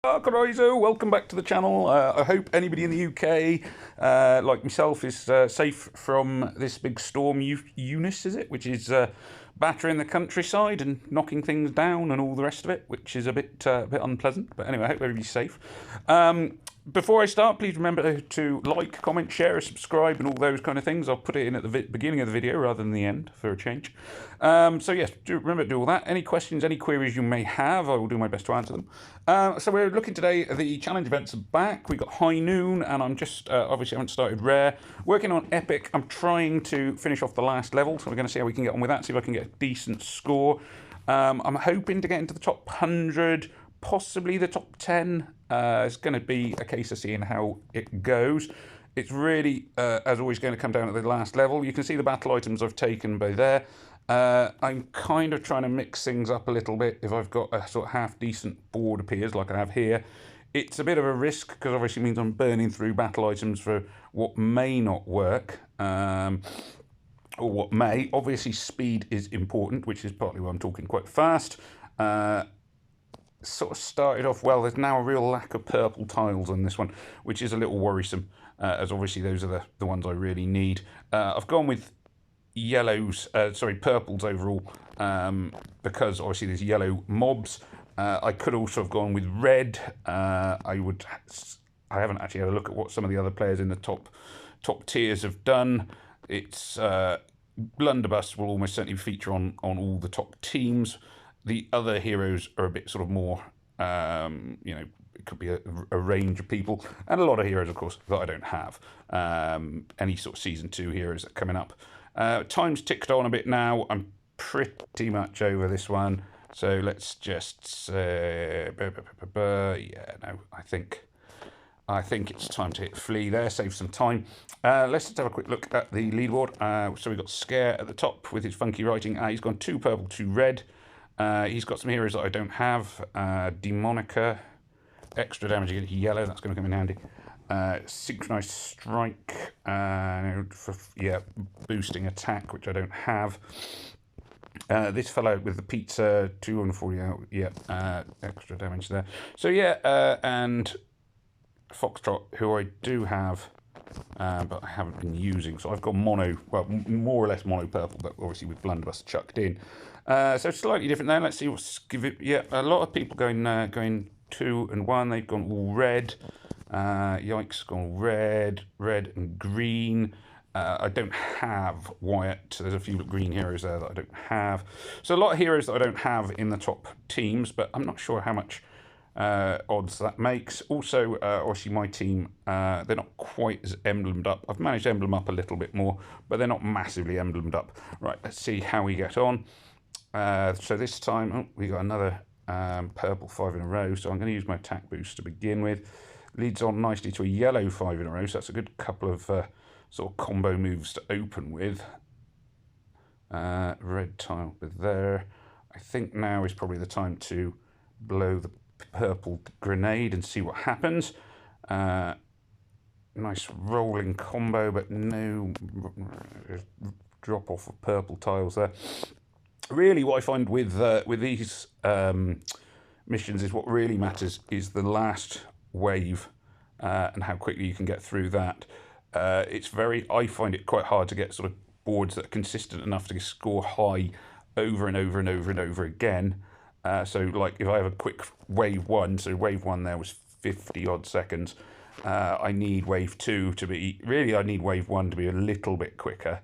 Righto, welcome back to the channel. I hope anybody in the UK, like myself, is safe from this big storm Eunice, is it? Which is battering the countryside and knocking things down and all the rest of it, which is a bit unpleasant. But anyway, I hope everybody's safe. Before I start, please remember to like, comment, share, subscribe, and all those kind of things. I'll put it in at the beginning of the video rather than the end for a change. So yes, remember to do all that. Any questions, any queries you may have, I will do my best to answer them. So we're looking today at the challenge events are back. We got High Noon, and I'm just obviously I haven't started Rare. Working on Epic. I'm trying to finish off the last level, so we're going to see how we can get on with that. See if I can get a decent score. I'm hoping to get into the top 100. Possibly the top 10. It's going to be a case of seeing how it goes. It's really, as always, going to come down to the last level. You can see the battle items I've taken by there. I'm kind of trying to mix things up a little bit. If I've got a sort of half-decent board appears, like I have here, it's a bit of a risk, because obviously it means I'm burning through battle items for what may not work. Or what may. Obviously, speed is important, which is partly why I'm talking quite fast. Sort of started off well. There's now a real lack of purple tiles on this one, which is a little worrisome, as obviously those are the ones I really need. I've gone with yellows, purples overall, because obviously there's yellow mobs. I could also have gone with red. I haven't actually had a look at what some of the other players in the top tiers have done. It's Blunderbuss will almost certainly feature on all the top teams. The other heroes are a bit sort of more, it could be a range of people, and a lot of heroes, of course, that I don't have. Any sort of Season 2 heroes that are coming up. Time's ticked on a bit now. I'm pretty much over this one. So let's just say, yeah, no, I think it's time to hit flee there, save some time. Let's just have a quick look at the leaderboard. So we've got Scare at the top with his funky writing. He's gone 2 purple, 2 red. He's got some heroes that I don't have. Demonica, extra damage against yellow, that's going to come in handy. Synchronized Strike, boosting attack, which I don't have. This fellow with the pizza, 240 out, extra damage there. So yeah, and Foxtrot, who I do have, but I haven't been using. So I've got mono, well, more or less mono purple, but obviously with Blunderbuss chucked in. So slightly different there. Let's see what's give it. Yeah, a lot of people going 2 and 1. They've gone all red. Yikes, gone red and green. I don't have Wyatt. There's a few green heroes there that I don't have. So a lot of heroes that I don't have in the top teams, but I'm not sure how much odds that makes. Also, obviously my team, they're not quite as emblemed up. I've managed to emblem up a little bit more, but they're not massively emblemed up. Right, let's see how we get on. So this time, we got another purple 5 in a row, so I'm going to use my attack boost to begin with. Leads on nicely to a yellow 5 in a row, so that's a good couple of sort of combo moves to open with. Red tile with there. I think now is probably the time to blow the purple grenade and see what happens. Nice rolling combo, but no drop off of purple tiles there. Really, what I find with these missions is what really matters is the last wave and how quickly you can get through that. I find it quite hard to get sort of boards that are consistent enough to score high over and over and over and over again. So like if I have a quick wave 1, so wave 1 there was 50 odd seconds. I need wave 2 to be, really I need wave 1 to be a little bit quicker.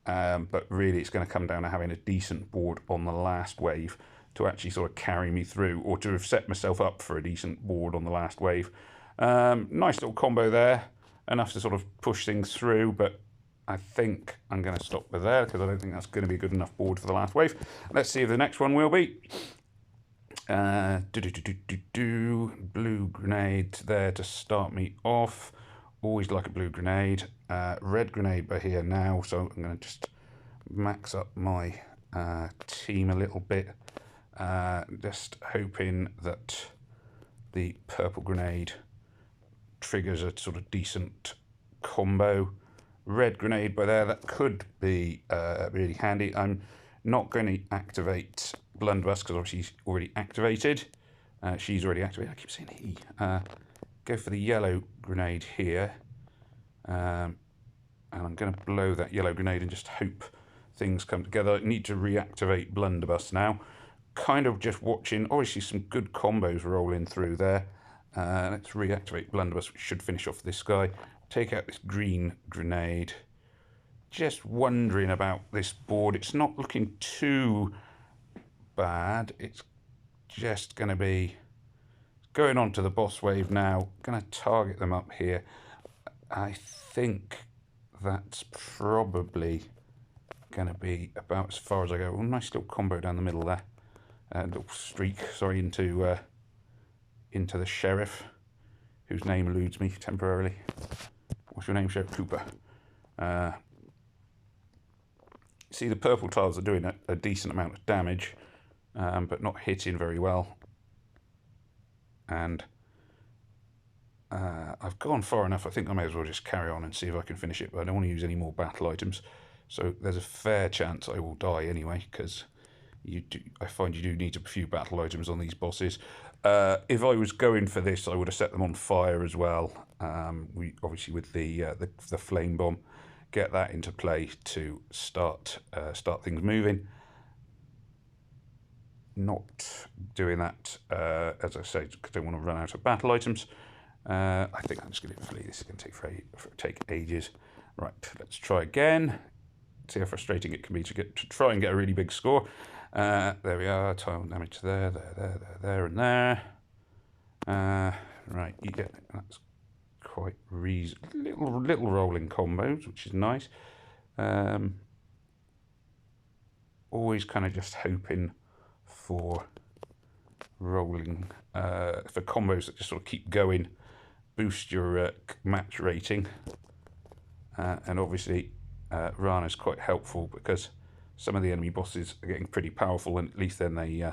But really it's going to come down to having a decent board on the last wave to actually sort of carry me through, or to have set myself up for a decent board on the last wave. Nice little combo there, enough to sort of push things through, but I think I'm going to stop with there because I don't think that's going to be a good enough board for the last wave. Let's see if the next one will be. Blue grenade there to start me off. Always like a blue grenade. Red grenade by here now, so I'm going to just max up my team a little bit. Just hoping that the purple grenade triggers a sort of decent combo. Red grenade by there, that could be really handy. I'm not going to activate Blunderbuss because obviously he's already activated. She's already activated. I keep saying he. Go for the yellow grenade here. And I'm going to blow that yellow grenade and just hope things come together. I need to reactivate blunderbuss now. Kind of just watching, obviously some good combos rolling through there. Let's reactivate blunderbuss, which should finish off this guy. Take out this green grenade. Just wondering about this board. It's not looking too bad. It's just going to be going on to the boss wave now. Going to target them up here. I think that's probably going to be about as far as I go. Oh, nice little combo down the middle there. Little streak, sorry, into the sheriff, whose name eludes me temporarily. What's your name, Sheriff Cooper? See, the purple tiles are doing a decent amount of damage, but not hitting very well. And I've gone far enough. I think I may as well just carry on and see if I can finish it, but I don't want to use any more battle items. So there's a fair chance I will die anyway, because I find you do need a few battle items on these bosses. If I was going for this, I would have set them on fire as well. We obviously with the flame bomb, get that into play to start things moving. Not doing that, as I say, because I don't want to run out of battle items. I think I'm just going to flee. This is going to take ages. Right, let's try again. See how frustrating it can be to try and get a really big score. There we are. Tile damage there, and there. Right, you get that's quite little rolling combos, which is nice. Always kind of just hoping for rolling for combos that just sort of keep going, boost your match rating, and obviously Rana's quite helpful because some of the enemy bosses are getting pretty powerful, and at least then they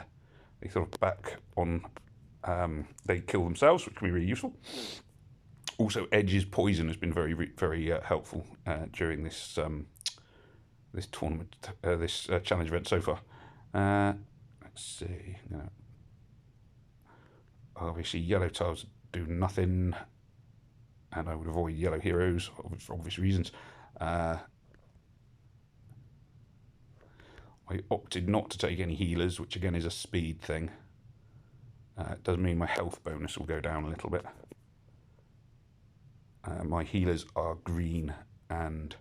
sort of back on, they kill themselves, which can be really useful. Also, Edge's poison has been very helpful during this this tournament, this challenge event so far. Let's see. No. Obviously, yellow tiles do nothing, and I would avoid yellow heroes for obvious reasons. I opted not to take any healers, which again is a speed thing. It does mean my health bonus will go down a little bit. My healers are green, and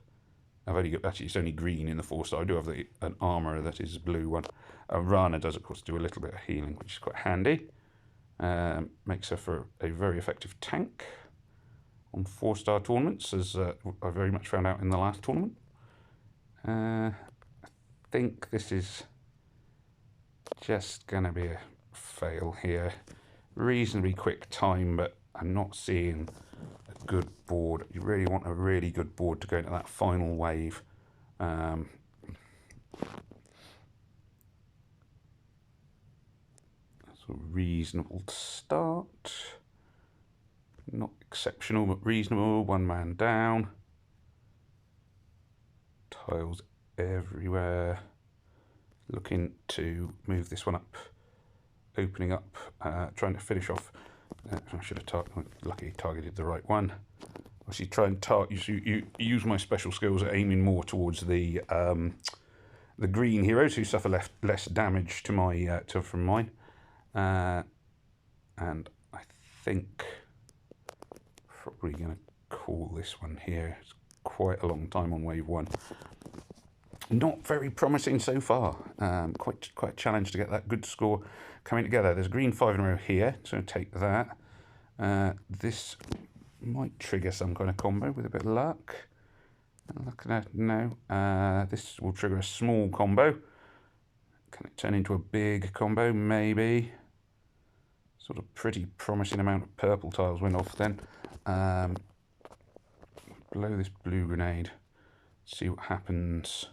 I've only got, actually it's only green in the 4-star. I do have an armor that is a blue one. Rana does of course do a little bit of healing, which is quite handy. Makes her for a very effective tank on 4-star tournaments, as I very much found out in the last tournament. I think this is just going to be a fail here. Reasonably quick time, but I'm not seeing a good board. You really want a really good board to go into that final wave. That's a reasonable start. Not exceptional, but reasonable. One man down. Tiles everywhere. Looking to move this one up. Opening up, trying to finish off. I should have luckily targeted the right one. Obviously, try and use my special skills at aiming more towards the green heroes who suffer less damage to from mine. And I think probably going to call this one here. It's quite a long time on wave 1. Not very promising so far. Quite a challenge to get that good score coming together. There's a green 5 in a row here, so take that. This might trigger some kind of combo with a bit of luck. No. This will trigger a small combo. Can it turn into a big combo? Maybe. Sort of pretty promising amount of purple tiles went off then. Blow this blue grenade. See what happens.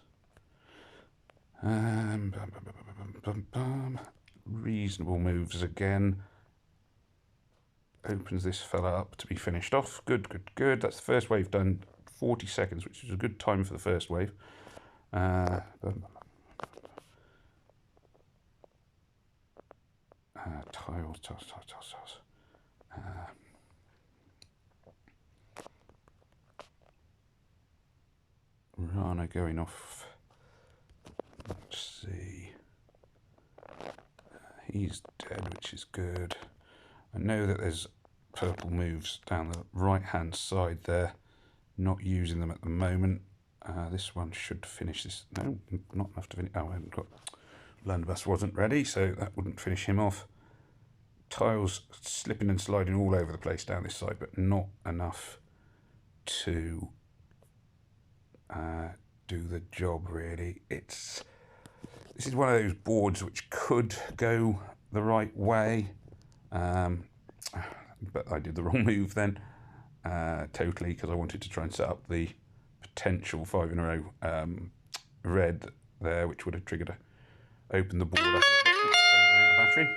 Reasonable moves again. Opens this fella up to be finished off. Good. That's the first wave done. 40 seconds, which is a good time for the first wave. Tiles. Rana going off. Let's see. He's dead, which is good. I know that there's purple moves down the right-hand side there. Not using them at the moment. This one should finish this. No, not enough to finish. Oh, I haven't got. Blunderbuss wasn't ready, so that wouldn't finish him off. Tiles slipping and sliding all over the place down this side, but not enough to do the job, really. This is one of those boards which could go the right way, but I did the wrong move then, totally, because I wanted to try and set up the potential 5 in a row red there, which would have triggered opened the board up a battery.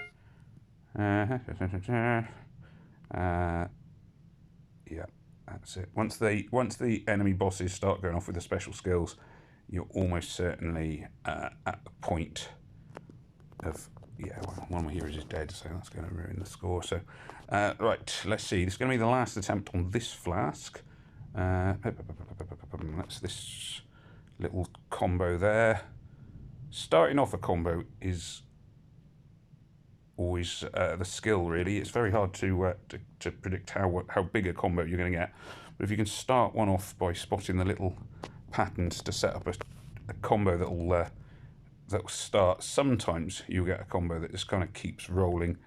Yeah, that's it. Once the enemy bosses start going off with the special skills, you're almost certainly at the point of, yeah, well, one of my heroes is dead, so that's going to ruin the score. So, right, let's see. This is going to be the last attempt on this flask. That's this little combo there. Starting off a combo is always the skill, really. It's very hard to predict how big a combo you're going to get. But if you can start one off by spotting the little patterns to set up a combo that'll start, sometimes you get a combo that just kind of keeps rolling,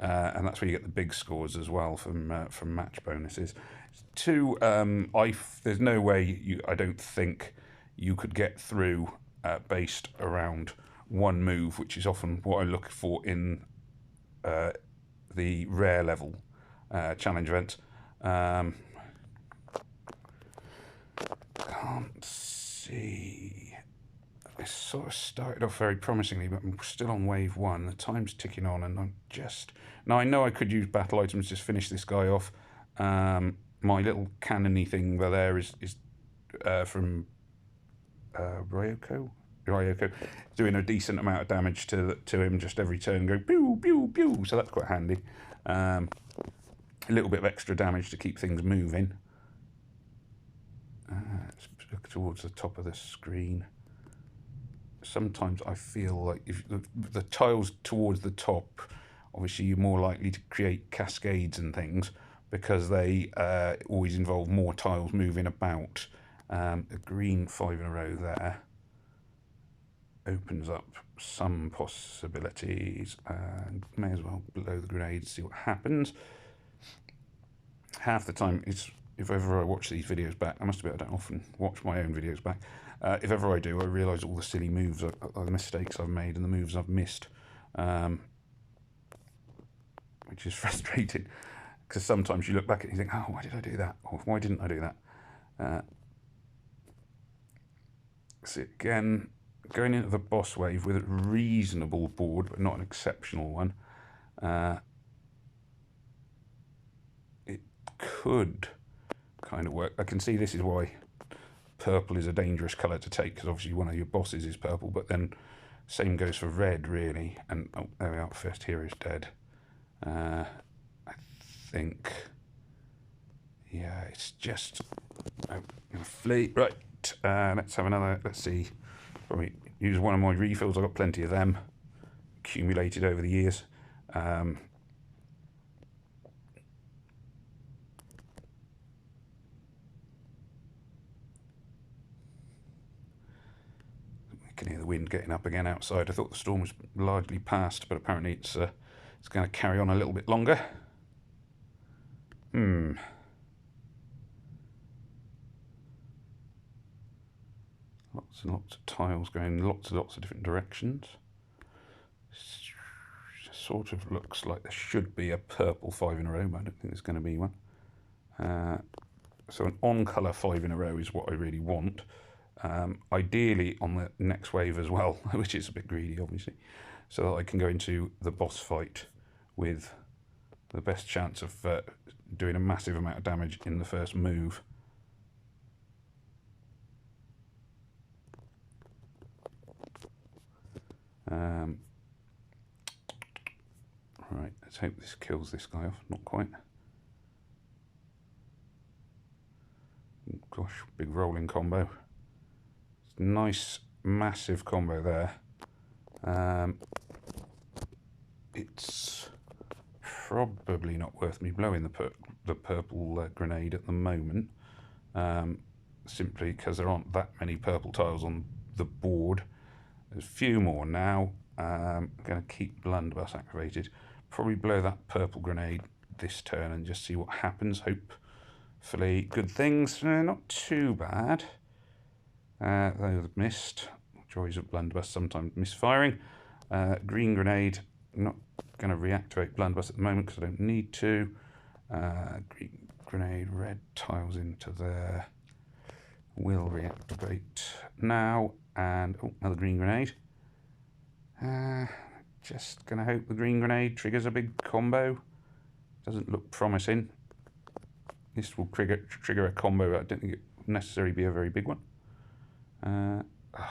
and that's where you get the big scores as well from match bonuses. There's no way I don't think you could get through based around one move, which is often what I look for in the rare level challenge event. Can't see. I sort of started off very promisingly, but I'm still on wave 1. The time's ticking on, and I'm just... Now, I know I could use battle items to just finish this guy off. My little cannony thing there is from Ryoko, doing a decent amount of damage to him just every turn, going pew pew pew. So that's quite handy. A little bit of extra damage to keep things moving. Let's look towards the top of the screen. Sometimes I feel like if the tiles towards the top, obviously you're more likely to create cascades and things because they always involve more tiles moving about. A green 5 in a row there opens up some possibilities, and may as well blow the grenade, see what happens. Half the time, if ever I watch these videos back, I must admit I don't often watch my own videos back. If ever I do, I realise all the silly moves are the mistakes I've made and the moves I've missed, which is frustrating, because sometimes you look back and you think, oh, why did I do that? Or why didn't I do that? So again, going into the boss wave with a reasonable board, but not an exceptional one, it could kind of work. I can see this is why purple is a dangerous colour to take, because obviously one of your bosses is purple, but then same goes for red, really. And oh, there we are, first hero's dead. I think, yeah, it's just flee. Right, let's have another. Let's see. Probably use one of my refills. I've got plenty of them accumulated over the years. Can hear the wind getting up again outside. I thought the storm was largely past, but apparently it's going to carry on a little bit longer. Lots and lots of tiles going lots and lots of different directions. Sort of looks like there should be a purple 5 in a row, but I don't think there's going to be one. So an on-colour 5 in a row is what I really want. Ideally on the next wave as well, which is a bit greedy, obviously, so that I can go into the boss fight with the best chance of doing a massive amount of damage in the first move. Right, let's hope this kills this guy off. Not quite. Oh, gosh, big rolling combo. Nice, massive combo there. It's probably not worth me blowing the purple grenade at the moment, simply because there aren't that many purple tiles on the board. There's a few more now. I'm going to keep blunderbuss activated. Probably blow that purple grenade this turn and just see what happens. Hopefully good things. Not too bad. Those missed. Joys of blunderbuss, sometimes misfiring. Green grenade. I'm not going to reactivate blunderbuss at the moment because I don't need to. Green grenade, red tiles into there. Will reactivate now. And oh, another green grenade. Just going to hope the green grenade triggers a big combo. Doesn't look promising. This will trigger a combo, but I don't think it will necessarily be a very big one.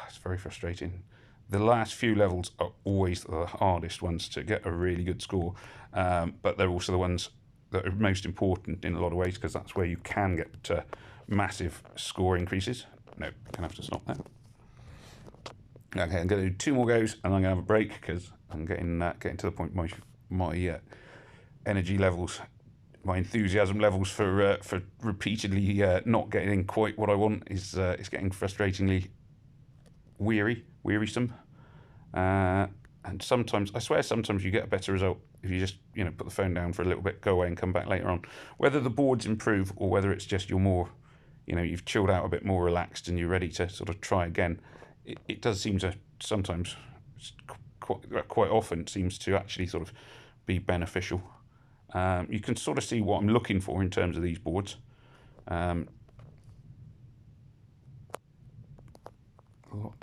It's very frustrating. The last few levels are always the hardest ones to get a really good score, but they're also the ones that are most important in a lot of ways, because that's where you can get massive score increases. No, I'm going to have to stop that. Okay, I'm going to do 2 more goes, and I'm going to have a break because I'm getting to the point my energy levels, my enthusiasm levels for repeatedly not getting quite what I want is getting frustratingly wearisome. And sometimes, I swear, sometimes you get a better result if you just put the phone down for a little bit, go away, and come back later on. Whether the boards improve or whether it's just you're more, you've chilled out a bit more relaxed and you're ready to sort of try again. It does seem to sometimes, quite often, seems to actually sort of be beneficial. You can sort of see what I'm looking for in terms of these boards. Lots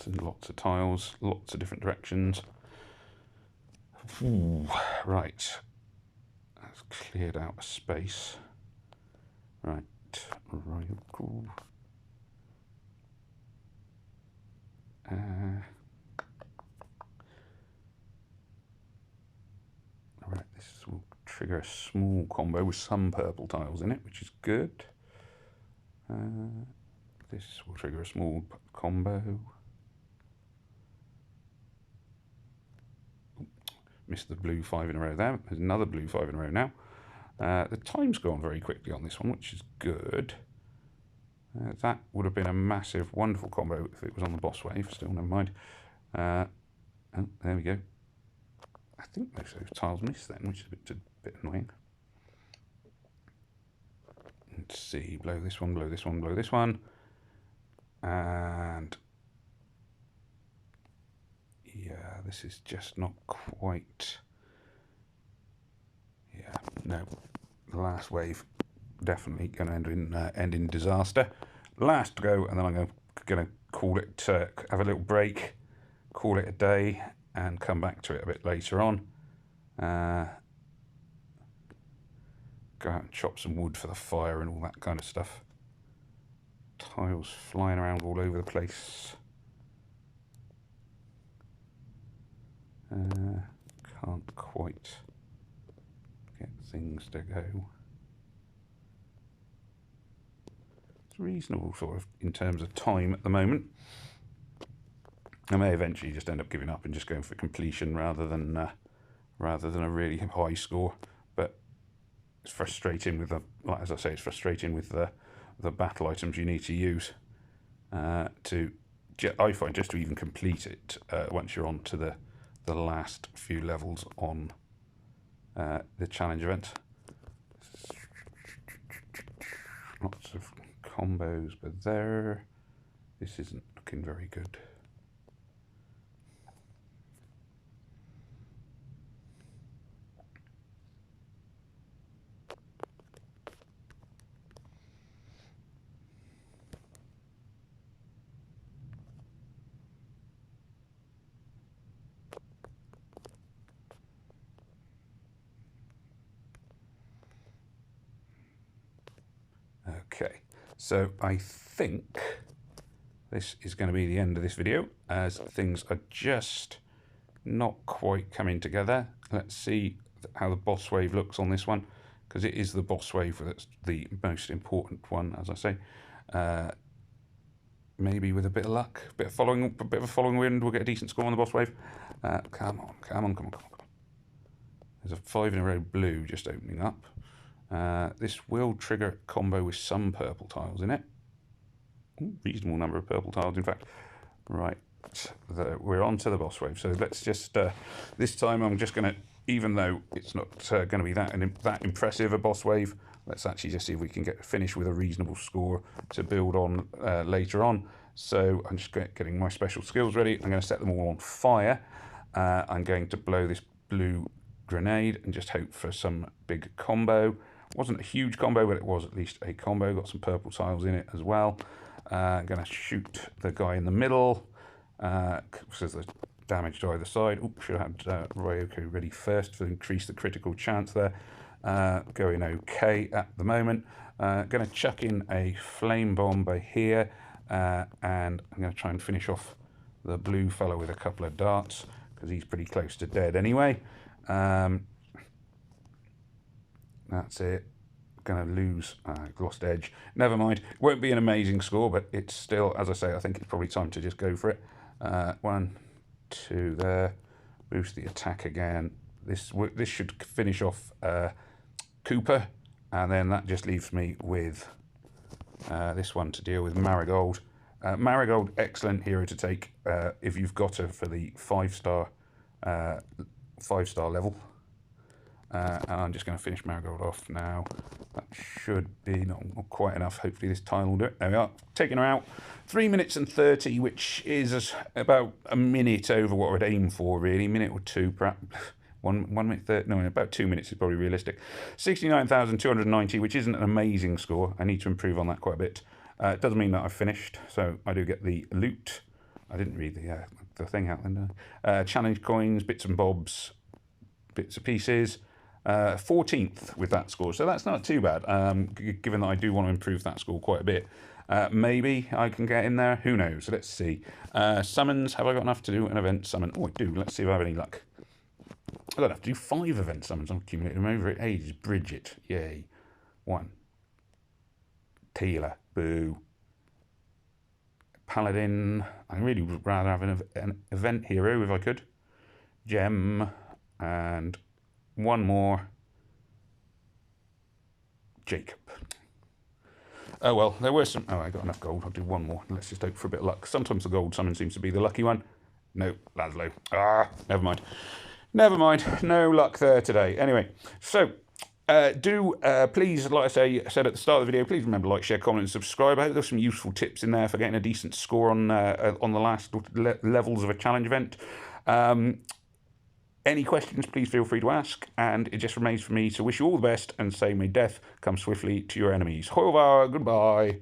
and lots of tiles, lots of different directions. Ooh, right, that's cleared out a space. Right, cool. Right, this will trigger a small combo with some purple tiles in it, which is good. This will trigger a small combo. Missed the blue 5 in a row there. There's another blue 5 in a row now. The time's gone very quickly on this one, which is good. That would have been a massive, wonderful combo if it was on the boss wave. Still, never mind. Oh, there we go. I think most of those tiles missed then, which is a bit annoying. Let's see. Blow this one, blow this one, blow this one. And yeah, this is just not quite. Yeah, no. The last wave definitely going to end in disaster. Last go, and then I'm going to call it. Have a little break, call it a day, and come back to it a bit later on. Go out and chop some wood for the fire and all that kind of stuff. Tiles flying around all over the place. Can't quite get things to go. It's reasonable sort of in terms of time at the moment. I may eventually just end up giving up and just going for completion rather than a really high score. But it's frustrating with as I say, it's frustrating with the battle items you need to use I find just to even complete it once you're on to the last few levels on the challenge event. Lots of combos, but this isn't looking very good. Okay, so I think this is going to be the end of this video, as things are just not quite coming together. Let's see how the boss wave looks on this one, because it is the boss wave that's the most important one, as I say. Maybe with a bit of luck, a bit of a following wind, we'll get a decent score on the boss wave. Come on. There's a 5 in a row blue just opening up. This will trigger a combo with some purple tiles in it. Ooh, reasonable number of purple tiles, in fact. Right, we're on to the boss wave. So let's just, this time I'm just going to, even though it's not going to be that impressive a boss wave, let's actually just see if we can finish with a reasonable score to build on later on. So I'm just getting my special skills ready. I'm going to set them all on fire. I'm going to blow this blue grenade and just hope for some big combo. Wasn't a huge combo, but it was at least a combo. Got some purple tiles in it as well. I'm going to shoot the guy in the middle. So there's damage to either side. Oops, should have had Ryoko ready first to increase the critical chance there. Going okay at the moment. Going to chuck in a flame bomb by here, and I'm going to try and finish off the blue fellow with a couple of darts, because he's pretty close to dead anyway. That's it. Going to lose. Lost edge. Never mind. Won't be an amazing score, but it's still, as I say, I think it's probably time to just go for it. 1, 2 there. Boost the attack again. This should finish off Cooper, and then that just leaves me with this one to deal with, Marigold. Marigold, excellent hero to take if you've got her for the 5-star level. And I'm just going to finish Marigold off now. That should be not quite enough. Hopefully this tile will do it. There we are. Taking her out. 3 minutes and 30, which is about a minute over what I'd aim for, really. A minute or two, perhaps. 1 minute 30. No, about 2 minutes is probably realistic. 69,290, which isn't an amazing score. I need to improve on that quite a bit. It doesn't mean that I've finished, so I do get the loot. I didn't read the thing out then. Challenge coins, bits and bobs, bits and pieces. 14th with that score, so that's not too bad, given that I do want to improve that score quite a bit. Maybe I can get in there, who knows. Let's see. Summons, have I got enough to do an event summon? Oh, I do. Let's see if I have any luck. I don't have to do 5 event summons. I've accumulated them over at ages. Bridget, yay. 1. Teela, boo. Paladin, I really would rather have an event hero if I could. Gem, and 1 more. Jacob. Oh well, there were some. Oh, I got enough gold. I'll do 1 more. Let's just hope for a bit of luck. Sometimes the gold summon seems to be the lucky one. No, Laszlo. Never mind. Never mind. No luck there today. Anyway, so please, like I said at the start of the video, please remember to like, share, comment, and subscribe. I hope there's some useful tips in there for getting a decent score on the last levels of a challenge event. Any questions, please feel free to ask, and it just remains for me to wish you all the best and say may death come swiftly to your enemies. Hoivar, goodbye.